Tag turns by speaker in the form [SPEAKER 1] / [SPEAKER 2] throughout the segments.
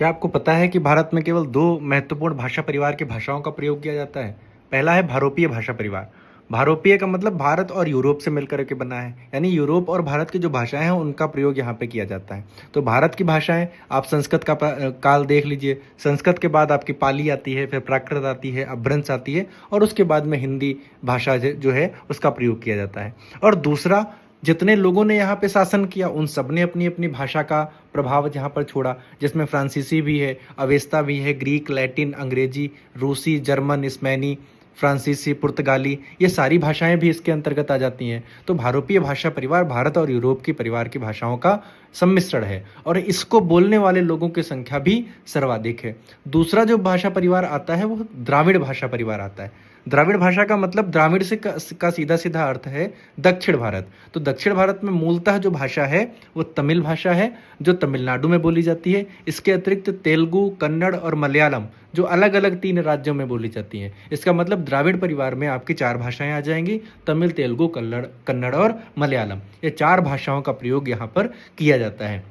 [SPEAKER 1] क्या आपको पता है कि भारत में केवल दो महत्वपूर्ण भाषा परिवार की भाषाओं का प्रयोग किया जाता है? पहला है भारोपीय भाषा परिवार। भारोपीय का मतलब भारत और यूरोप से मिलकर के बना है, यानी यूरोप और भारत की जो भाषाएं हैं उनका प्रयोग यहाँ पे किया जाता है। तो भारत की भाषाएं, आप संस्कृत का काल देख लीजिए। संस्कृत के बाद आपकी पाली आती है, फिर प्राकृत आती है, अपभ्रंश आती है, और उसके बाद में हिंदी भाषा जो है उसका प्रयोग किया जाता है। और दूसरा, जितने लोगों ने यहाँ पे शासन किया उन सब ने अपनी अपनी भाषा का प्रभाव यहाँ पर छोड़ा, जिसमें फ्रांसीसी भी है, अवेस्ता भी है, ग्रीक, लैटिन, अंग्रेजी, रूसी, जर्मन, स्पेनी, फ्रांसीसी, पुर्तगाली, ये सारी भाषाएं भी इसके अंतर्गत आ जाती हैं। तो भारोपीय भाषा परिवार भारत और यूरोप की परिवार की भाषाओं का सम्मिश्रण है, और इसको बोलने वाले लोगों की संख्या भी सर्वाधिक है। दूसरा जो भाषा परिवार आता है वो द्राविड़ भाषा परिवार आता है। द्राविड़ भाषा का मतलब द्राविड़ से का सीधा सीधा अर्थ है दक्षिण भारत। तो दक्षिण भारत में मूलतः जो भाषा है वो तमिल भाषा है, जो तमिलनाडु में बोली जाती है। इसके अतिरिक्त तेलुगु, कन्नड़ और मलयालम, जो अलग अलग 3 राज्यों में बोली जाती हैं। इसका मतलब द्राविड़ परिवार में आपकी 4 भाषाएं आ जाएंगी: तमिल, तेलुगु, कन्नड़ और मलयालम। ये 4 भाषाओं का प्रयोग यहाँ पर किया जाता है।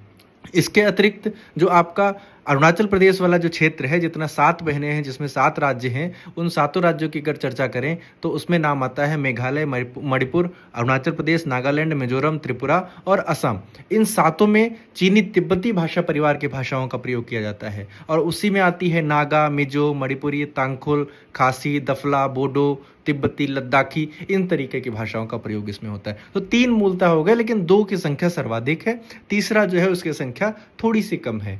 [SPEAKER 1] इसके अतिरिक्त जो आपका अरुणाचल प्रदेश वाला जो क्षेत्र है, जितना 7 बहनें हैं, जिसमें 7 राज्य हैं, उन सातों राज्यों की अगर चर्चा करें तो उसमें नाम आता है मेघालय, मणिपुर, अरुणाचल प्रदेश, नागालैंड, मिजोरम, त्रिपुरा और असम। इन सातों में चीनी तिब्बती भाषा परिवार की भाषाओं का प्रयोग किया जाता है, और उसी में आती है नागा, मिजो, मणिपुरी, तांगखुल, खासी, दफला, बोडो, तिब्बती, लद्दाखी, इन तरीके की भाषाओं का प्रयोग इसमें होता है। तो 3 मूलतः हो गए, लेकिन 2 की संख्या सर्वाधिक है, तीसरा जो है उसकी संख्या थोड़ी सी कम है।